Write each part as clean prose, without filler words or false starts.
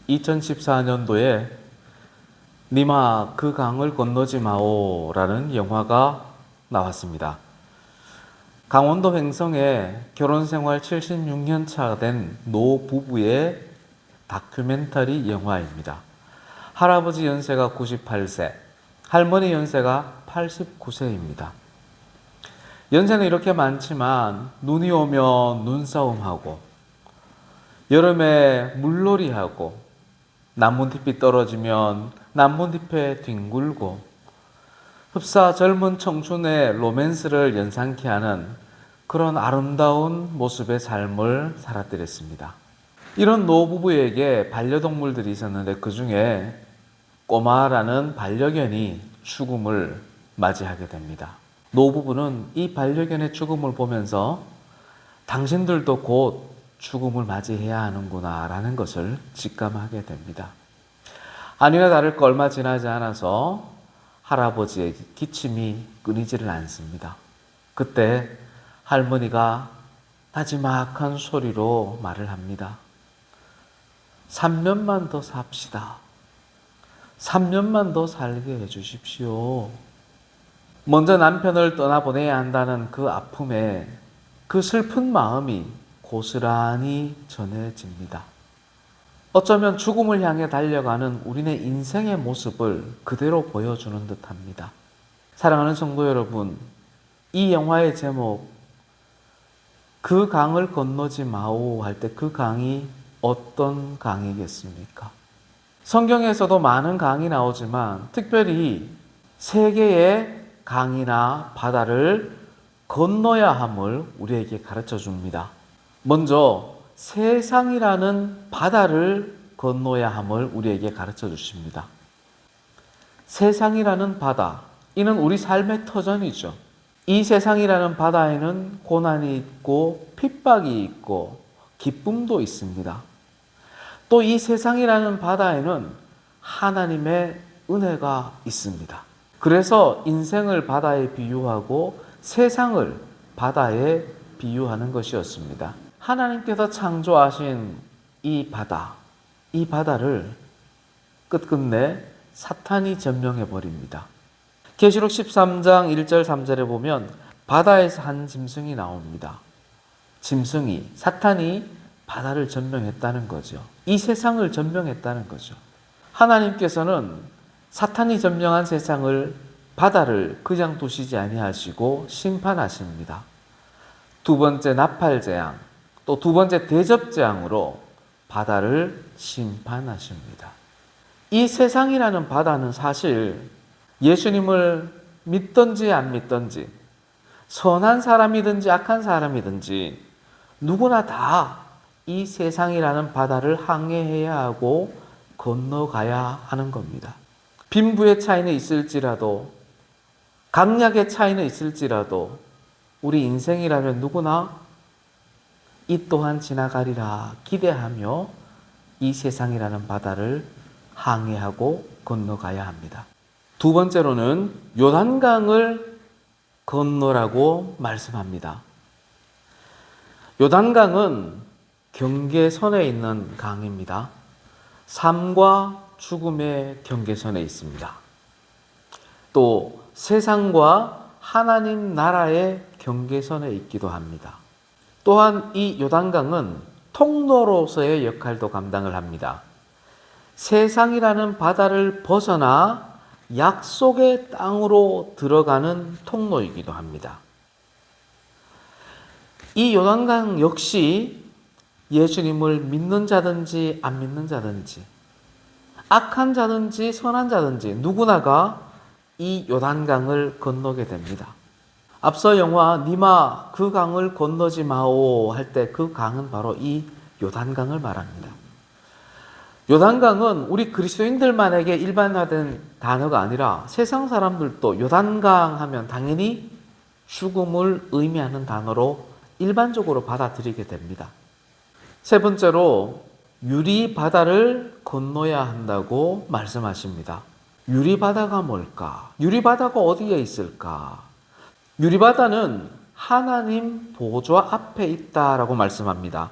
2014년도에 니마 그 강을 건너지 마오라는 영화가 나왔습니다. 강원도 횡성에 결혼생활 76년 차 된 노 부부의 다큐멘터리 영화입니다. 할아버지 연세가 98세, 할머니 연세가 89세입니다. 연세는 이렇게 많지만 눈이 오면 눈싸움하고 여름에 물놀이하고 나뭇잎이 떨어지면 나뭇잎에 뒹굴고 흡사 젊은 청춘의 로맨스를 연상케 하는 그런 아름다운 모습의 삶을 살아드렸습니다. 이런 노부부에게 반려동물들이 있었는데 그 중에 꼬마라는 반려견이 죽음을 맞이하게 됩니다. 노부부는 이 반려견의 죽음을 보면서 당신들도 곧 죽음을 맞이해야 하는구나 라는 것을 직감하게 됩니다. 아니나 다를까 얼마 지나지 않아서 할아버지의 기침이 끊이지를 않습니다. 그때 할머니가 나지막한 소리로 말을 합니다. 3년만 더 삽시다. 3년만 더 살게 해주십시오. 먼저 남편을 떠나보내야 한다는 그 아픔에 그 슬픈 마음이 고스란히 전해집니다. 어쩌면 죽음을 향해 달려가는 우리네 인생의 모습을 그대로 보여주는 듯합니다. 사랑하는 성도 여러분, 이 영화의 제목 그 강을 건너지 마오 할 때 그 강이 어떤 강이겠습니까? 성경에서도 많은 강이 나오지만 특별히 세 개의 강이나 바다를 건너야 함을 우리에게 가르쳐 줍니다. 먼저 세상이라는 바다를 건너야 함을 우리에게 가르쳐 주십니다. 세상이라는 바다, 이는 우리 삶의 터전이죠. 이 세상이라는 바다에는 고난이 있고 핍박이 있고 기쁨도 있습니다. 또 이 세상이라는 바다에는 하나님의 은혜가 있습니다. 그래서 인생을 바다에 비유하고 세상을 바다에 비유하는 것이었습니다. 하나님께서 창조하신 이 바다, 이 바다를 끝끝내 사탄이 점령해 버립니다. 계시록 13장 1절 3절에 보면 바다에서 한 짐승이 나옵니다. 짐승이, 사탄이 바다를 점령했다는 거죠. 이 세상을 점령했다는 거죠. 하나님께서는 사탄이 점령한 세상을, 바다를 그냥 두시지 아니하시고 심판하십니다. 두 번째 나팔재앙, 또 두 번째 대접재앙으로 바다를 심판하십니다. 이 세상이라는 바다는 사실 예수님을 믿든지 안 믿든지, 선한 사람이든지 악한 사람이든지 누구나 다 이 세상이라는 바다를 항해해야 하고 건너가야 하는 겁니다. 빈부의 차이는 있을지라도, 강약의 차이는 있을지라도 우리 인생이라면 누구나 이 또한 지나가리라 기대하며 이 세상이라는 바다를 항해하고 건너가야 합니다. 두 번째로는 요단강을 건너라고 말씀합니다. 요단강은 경계선에 있는 강입니다. 삶과 죽음의 경계선에 있습니다. 또 세상과 하나님 나라의 경계선에 있기도 합니다. 또한 이 요단강은 통로로서의 역할도 감당을 합니다. 세상이라는 바다를 벗어나 약속의 땅으로 들어가는 통로이기도 합니다. 이 요단강 역시 예수님을 믿는 자든지 안 믿는 자든지, 악한 자든지 선한 자든지 누구나가 이 요단강을 건너게 됩니다. 앞서 영화 니마 그 강을 건너지 마오 할 때 그 강은 바로 이 요단강을 말합니다. 요단강은 우리 그리스도인들만에게 일반화된 단어가 아니라 세상 사람들도 요단강 하면 당연히 죽음을 의미하는 단어로 일반적으로 받아들이게 됩니다. 세 번째로 유리바다를 건너야 한다고 말씀하십니다. 유리바다가 뭘까? 유리바다가 어디에 있을까? 유리바다는 하나님 보좌 앞에 있다라고 말씀합니다.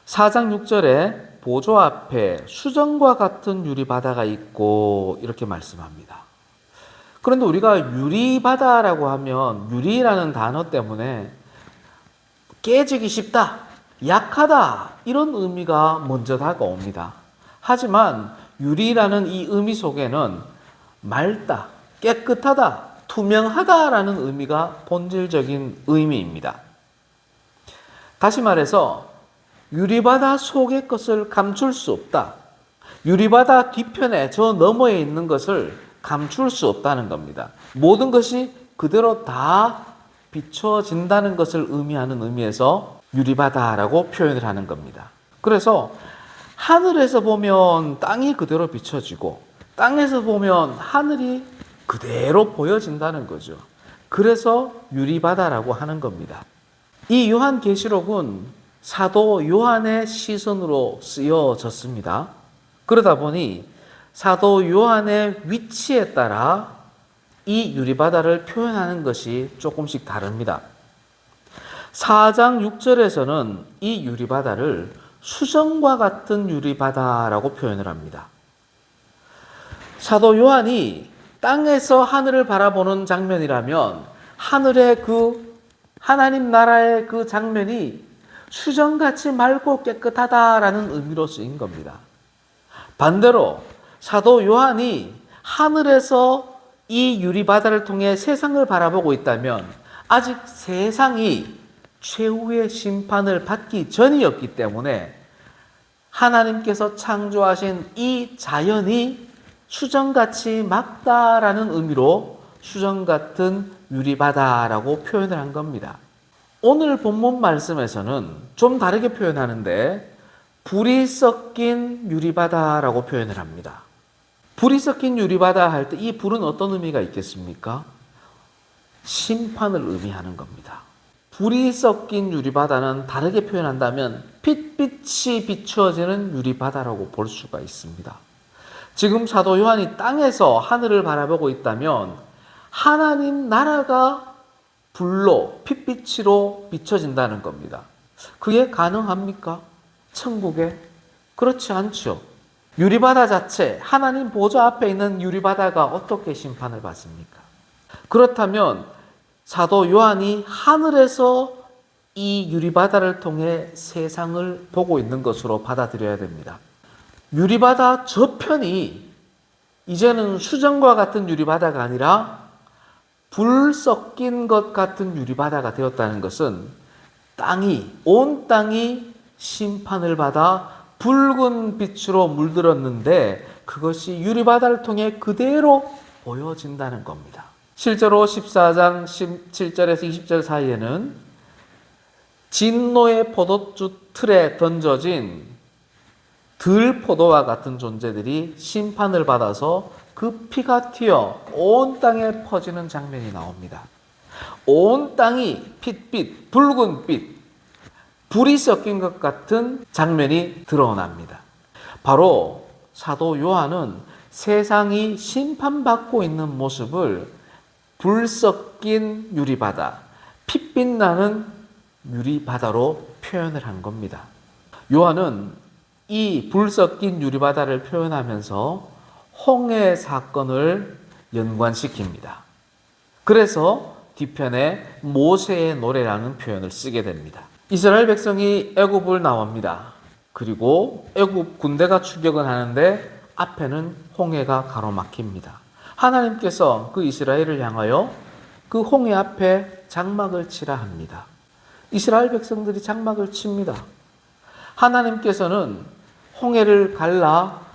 4장 6절에 보좌 앞에 수정과 같은 유리바다가 있고 이렇게 말씀합니다. 그런데 우리가 유리바다라고 하면 유리라는 단어 때문에 깨지기 쉽다, 약하다 이런 의미가 먼저 다가옵니다. 하지만 유리라는 이 의미 속에는 맑다, 깨끗하다, 투명하다라는 의미가 본질적인 의미입니다. 다시 말해서 유리바다 속의 것을 감출 수 없다. 유리바다 뒤편에 저 너머에 있는 것을 감출 수 없다는 겁니다. 모든 것이 그대로 다 비춰진다는 것을 의미하는 의미에서 유리바다라고 표현을 하는 겁니다. 그래서 하늘에서 보면 땅이 그대로 비춰지고 땅에서 보면 하늘이 그대로 보여진다는 거죠. 그래서 유리바다라고 하는 겁니다. 이 요한계시록은 사도 요한의 시선으로 쓰여졌습니다. 그러다 보니 사도 요한의 위치에 따라 이 유리바다를 표현하는 것이 조금씩 다릅니다. 4장 6절에서는 이 유리바다를 수정과 같은 유리바다라고 표현을 합니다. 사도 요한이 땅에서 하늘을 바라보는 장면이라면 하늘의 그 하나님 나라의 그 장면이 수정같이 맑고 깨끗하다라는 의미로 쓰인 겁니다. 반대로 사도 요한이 하늘에서 이 유리바다를 통해 세상을 바라보고 있다면 아직 세상이 최후의 심판을 받기 전이었기 때문에 하나님께서 창조하신 이 자연이 수정같이 맑다라는 의미로 수정같은 유리바다라고 표현을 한 겁니다. 오늘 본문 말씀에서는 좀 다르게 표현하는데 불이 섞인 유리바다라고 표현을 합니다. 불이 섞인 유리바다 할 때 이 불은 어떤 의미가 있겠습니까? 심판을 의미하는 겁니다. 불이 섞인 유리바다는 다르게 표현한다면 핏빛이 비추어지는 유리바다라고 볼 수가 있습니다. 지금 사도 요한이 땅에서 하늘을 바라보고 있다면 하나님 나라가 불로 핏빛으로 비춰진다는 겁니다. 그게 가능합니까? 천국에? 그렇지 않죠. 유리바다 자체, 하나님 보좌 앞에 있는 유리바다가 어떻게 심판을 받습니까? 그렇다면 사도 요한이 하늘에서 이 유리바다를 통해 세상을 보고 있는 것으로 받아들여야 됩니다. 유리바다 저편이 이제는 수정과 같은 유리바다가 아니라 불 섞인 것 같은 유리바다가 되었다는 것은 온 땅이 심판을 받아 붉은 빛으로 물들었는데 그것이 유리바다를 통해 그대로 보여진다는 겁니다. 실제로 14장 17절에서 20절 사이에는 진노의 포도주 틀에 던져진 들포도와 같은 존재들이 심판을 받아서 그 피가 튀어 온 땅에 퍼지는 장면이 나옵니다. 온 땅이 핏빛, 붉은 빛, 불이 섞인 것 같은 장면이 드러납니다. 바로 사도 요한은 세상이 심판받고 있는 모습을 불 섞인 유리바다, 핏빛 나는 유리바다로 표현을 한 겁니다. 요한은 이 불 섞인 유리바다를 표현하면서 홍해 사건을 연관시킵니다. 그래서 뒤편에 모세의 노래라는 표현을 쓰게 됩니다. 이스라엘 백성이 애굽을 나옵니다. 그리고 애굽 군대가 추격을 하는데 앞에는 홍해가 가로막힙니다. 하나님께서 그 이스라엘을 향하여 그 홍해 앞에 장막을 치라 합니다. 이스라엘 백성들이 장막을 칩니다. 하나님께서는 홍해를 갈라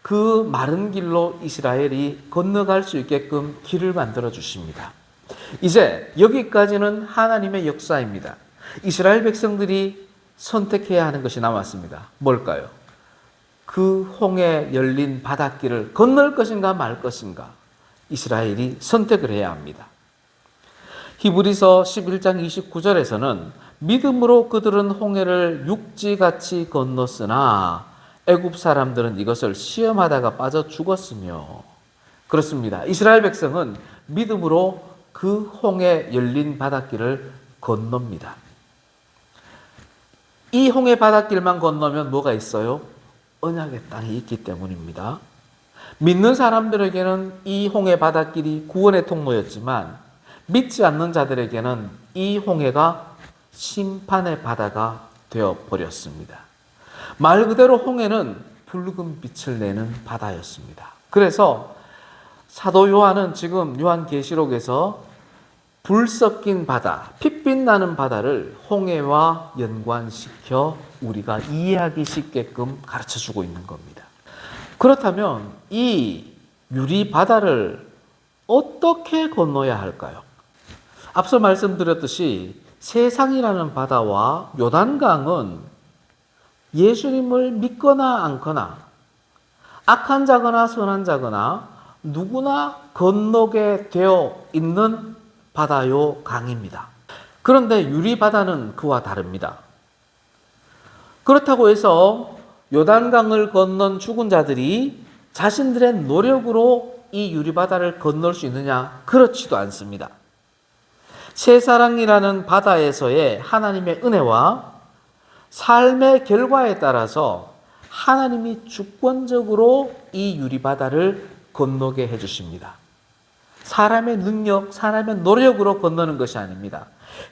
그 마른 길로 이스라엘이 건너갈 수 있게끔 길을 만들어 주십니다. 이제 여기까지는 하나님의 역사입니다. 이스라엘 백성들이 선택해야 하는 것이 남았습니다. 뭘까요? 그 홍해 열린 바닷길을 건널 것인가 말 것인가 이스라엘이 선택을 해야 합니다. 히브리서 11장 29절에서는 믿음으로 그들은 홍해를 육지같이 건넜으나 애굽 사람들은 이것을 시험하다가 빠져 죽었으며, 그렇습니다. 이스라엘 백성은 믿음으로 그 홍해 열린 바닷길을 건넙니다. 이 홍해 바닷길만 건너면 뭐가 있어요? 언약의 땅이 있기 때문입니다. 믿는 사람들에게는 이 홍해 바닷길이 구원의 통로였지만 믿지 않는 자들에게는 이 홍해가 심판의 바다가 되어버렸습니다. 말 그대로 홍해는 붉은 빛을 내는 바다였습니다. 그래서 사도 요한은 지금 요한계시록에서 불 섞인 바다, 핏빛 나는 바다를 홍해와 연관시켜 우리가 이해하기 쉽게끔 가르쳐주고 있는 겁니다. 그렇다면 이 유리 바다를 어떻게 건너야 할까요? 앞서 말씀드렸듯이 세상이라는 바다와 요단강은 예수님을 믿거나 않거나 악한 자거나 선한 자거나 누구나 건너게 되어 있는 바다요 강입니다. 그런데 유리바다는 그와 다릅니다. 그렇다고 해서 요단강을 건넌 죽은 자들이 자신들의 노력으로 이 유리바다를 건널 수 있느냐? 그렇지도 않습니다. 새사랑이라는 바다에서의 하나님의 은혜와 삶의 결과에 따라서 하나님이 주권적으로 이 유리바다를 건너게 해주십니다. 사람의 능력, 사람의 노력으로 건너는 것이 아닙니다.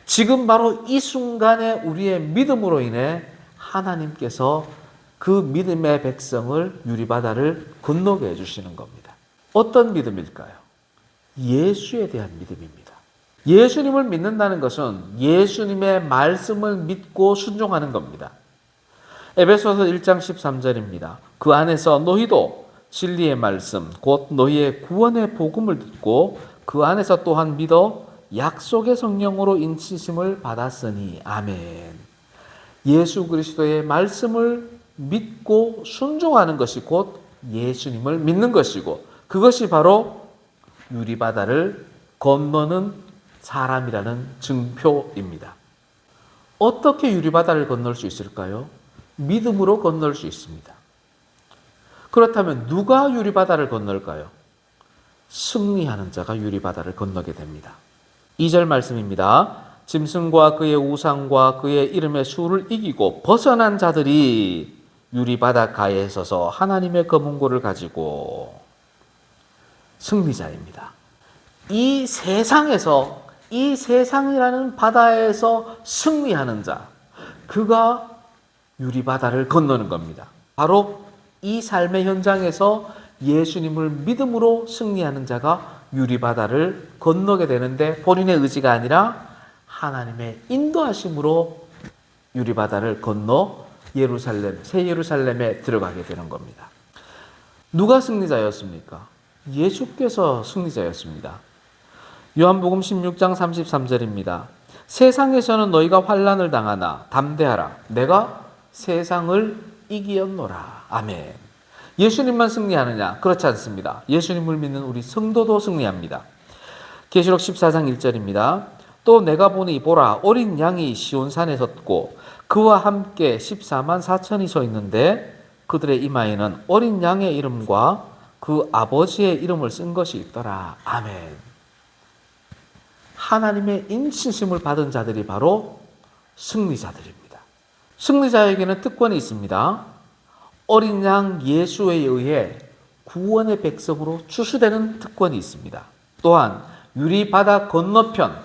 지금 바로 이 순간에 우리의 믿음으로 인해 하나님께서 그 믿음의 백성을 유리바다를 건너게 해주시는 겁니다. 어떤 믿음일까요? 예수에 대한 믿음입니다. 예수님을 믿는다는 것은 예수님의 말씀을 믿고 순종하는 겁니다. 에베소서 1장 13절입니다. 그 안에서 너희도 진리의 말씀, 곧 너희의 구원의 복음을 듣고 그 안에서 또한 믿어 약속의 성령으로 인치심을 받았으니 아멘. 예수 그리스도의 말씀을 믿고 순종하는 것이 곧 예수님을 믿는 것이고 그것이 바로 유리바다를 건너는 사람이라는 증표입니다. 어떻게 유리바다를 건널 수 있을까요? 믿음으로 건널 수 있습니다. 그렇다면 누가 유리바다를 건널까요? 승리하는 자가 유리바다를 건너게 됩니다. 2절 말씀입니다. 짐승과 그의 우상과 그의 이름의 수를 이기고 벗어난 자들이 유리바닷가에 서서 하나님의 검은고를 가지고 승리자입니다. 이 세상에서 이 세상이라는 바다에서 승리하는 자, 그가 유리바다를 건너는 겁니다. 바로 이 삶의 현장에서 예수님을 믿음으로 승리하는 자가 유리바다를 건너게 되는데 본인의 의지가 아니라 하나님의 인도하심으로 유리바다를 건너 예루살렘, 새 예루살렘에 들어가게 되는 겁니다. 누가 승리자였습니까? 예수께서 승리자였습니다. 요한복음 16장 33절입니다. 세상에서는 너희가 환난을 당하나 담대하라. 내가 세상을 이기었노라. 아멘. 예수님만 승리하느냐? 그렇지 않습니다. 예수님을 믿는 우리 성도도 승리합니다. 계시록 14장 1절입니다. 또 내가 보니 보라 어린 양이 시온산에 섰고 그와 함께 14만 4천이 서 있는데 그들의 이마에는 어린 양의 이름과 그 아버지의 이름을 쓴 것이 있더라. 아멘. 하나님의 인치심을 받은 자들이 바로 승리자들입니다. 승리자에게는 특권이 있습니다. 어린 양 예수에 의해 구원의 백성으로 추수되는 특권이 있습니다. 또한 유리바다 건너편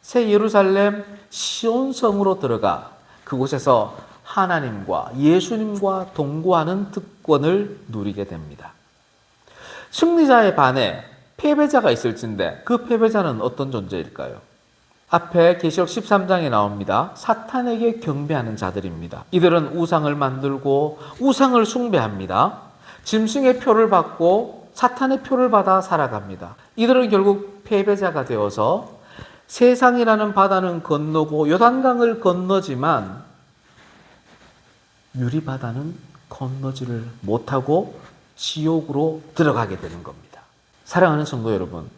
새 예루살렘 시온성으로 들어가 그곳에서 하나님과 예수님과 동거하는 특권을 누리게 됩니다. 승리자에 반해 패배자가 있을진데 그 패배자는 어떤 존재일까요? 앞에 계시록 13장에 나옵니다. 사탄에게 경배하는 자들입니다. 이들은 우상을 만들고 우상을 숭배합니다. 짐승의 표를 받고 사탄의 표를 받아 살아갑니다. 이들은 결국 패배자가 되어서 세상이라는 바다는 건너고 요단강을 건너지만 유리바다는 건너지를 못하고 지옥으로 들어가게 되는 겁니다. 사랑하는 성도 여러분,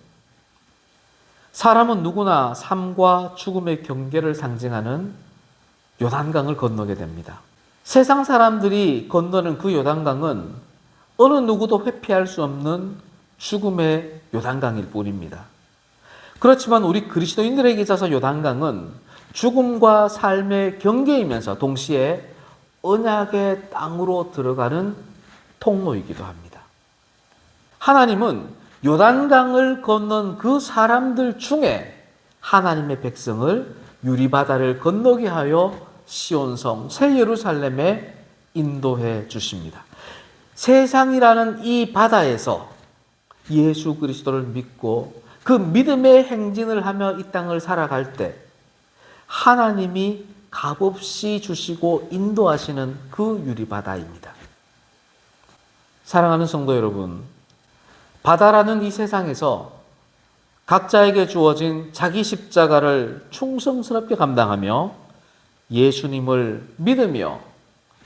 사람은 누구나 삶과 죽음의 경계를 상징하는 요단강을 건너게 됩니다. 세상 사람들이 건너는 그 요단강은 어느 누구도 회피할 수 없는 죽음의 요단강일 뿐입니다. 그렇지만 우리 그리스도인들에게 있어서 요단강은 죽음과 삶의 경계이면서 동시에 언약의 땅으로 들어가는 통로이기도 합니다. 하나님은 요단강을 건넌 그 사람들 중에 하나님의 백성을 유리바다를 건너게 하여 시온성 새 예루살렘에 인도해 주십니다. 세상이라는 이 바다에서 예수 그리스도를 믿고 그 믿음의 행진을 하며 이 땅을 살아갈 때 하나님이 값없이 주시고 인도하시는 그 유리바다입니다. 사랑하는 성도 여러분, 바다라는 이 세상에서 각자에게 주어진 자기 십자가를 충성스럽게 감당하며 예수님을 믿으며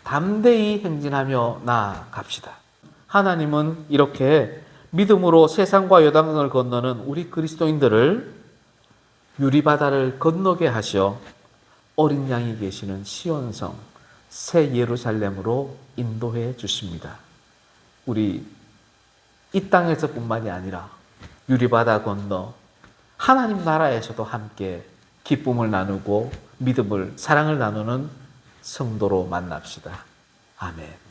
담대히 행진하며 나아갑시다. 하나님은 이렇게 믿음으로 세상과 요단강을 건너는 우리 그리스도인들을 유리바다를 건너게 하셔 어린 양이 계시는 시온성 새 예루살렘으로 인도해 주십니다. 우리 이 땅에서뿐만이 아니라 유리바다 건너 하나님 나라에서도 함께 기쁨을 나누고 믿음을, 사랑을 나누는 성도로 만납시다. 아멘.